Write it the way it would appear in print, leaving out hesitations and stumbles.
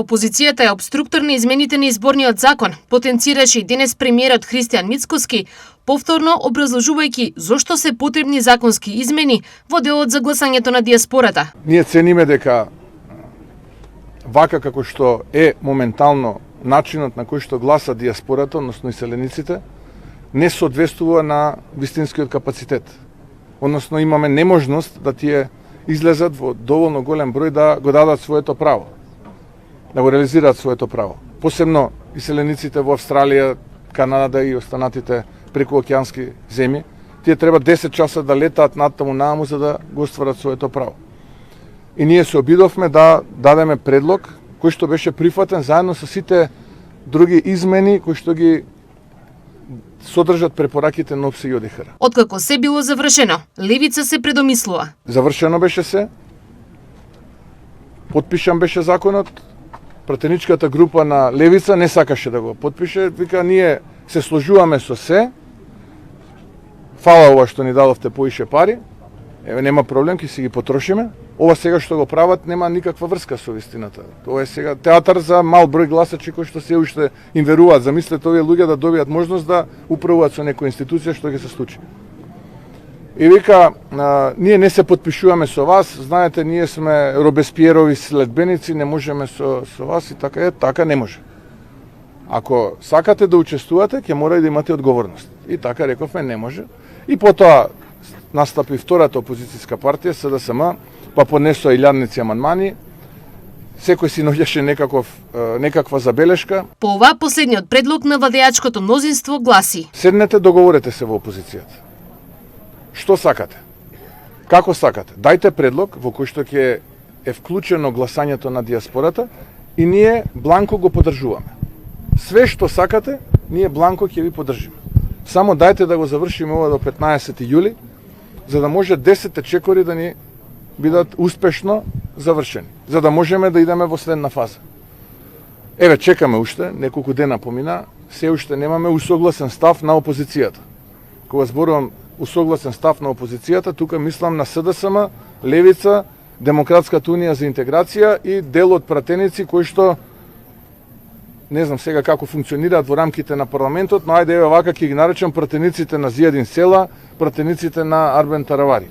Опозицијата е обструктор на измените на изборниот закон, потенцираше и денес премиерот Христијан Мицкоски, повторно образложувајќи зошто се потребни законски измени во делот за гласањето на диаспората. Ние цениме дека вака како што е моментално начинот на кој што гласа диаспората, односно иселениците, не соодветствува на вистинскиот капацитет. Односно имаме неможност да тие излезат во доволно голем број да го дадат своето право, да го реализираат своето право. Посебно иселениците во Австралија, Канада и останатите прекуокеански земји, тие треба 10 часа да летаат натаму за да го остварат своето право. И ние се обидовме да дадеме предлог кој што беше прифатен заедно со сите други измени кои што ги содржат препораките на ОПСЕ и ОДИХР. Откако се било завршено, левица се предомислува. Завршено беше се, потпишан беше законот, пратеничката група на левица не сакаше да го потпише, вика ние се сложуваме со се, фала ова што ни дадовте поише пари, еве нема проблем, ќе си ги потрошиме. Ова сега што го прават нема никаква врска со вистината. Тоа е сега театар за мал број гласачи кои што се уште им веруваат. Замислете овие луѓе да добијат можност да управуваат со некоја институција што ќе се случи. И вика, ние не се потпишуваме со вас, знаете, ние сме Робеспиерови следбеници, не можеме со вас и така не може. Ако сакате да учествувате, ќе мора и да имате одговорност. И така рековме, не може. И потоа настапи втората опозицијска партија, СДСМ, па поднесоа илјадници амандмани, секој си наоѓаше некаква забелешка. По ова, последниот предлог на владеачкото мнозинство гласи: седнете, договорете се во опозицијата. Што сакате? Како сакате? Дајте предлог во кој што ќе е вклучено гласањето на диаспората и ние бланко го поддржуваме. Све што сакате, ние бланко ќе ви поддржиме. Само дајте да го завршиме ова до 15 јули, за да може 10 чекори да ни бидат успешно завршени, за да можеме да идеме во следна фаза. Еве, чекаме уште, неколку дена помина, се уште немаме усогласен став на опозицијата. Кога зборувам усогласен став на опозицијата, тука мислам на СДСМ, Левица, Демократската унија за интеграција и дел од пратеници кои што не знам сега како функционираат во рамките на парламентот, но ајде еве вака ќе ги наречам пратениците на Зијадин Села, пратениците на Арбен Таравари.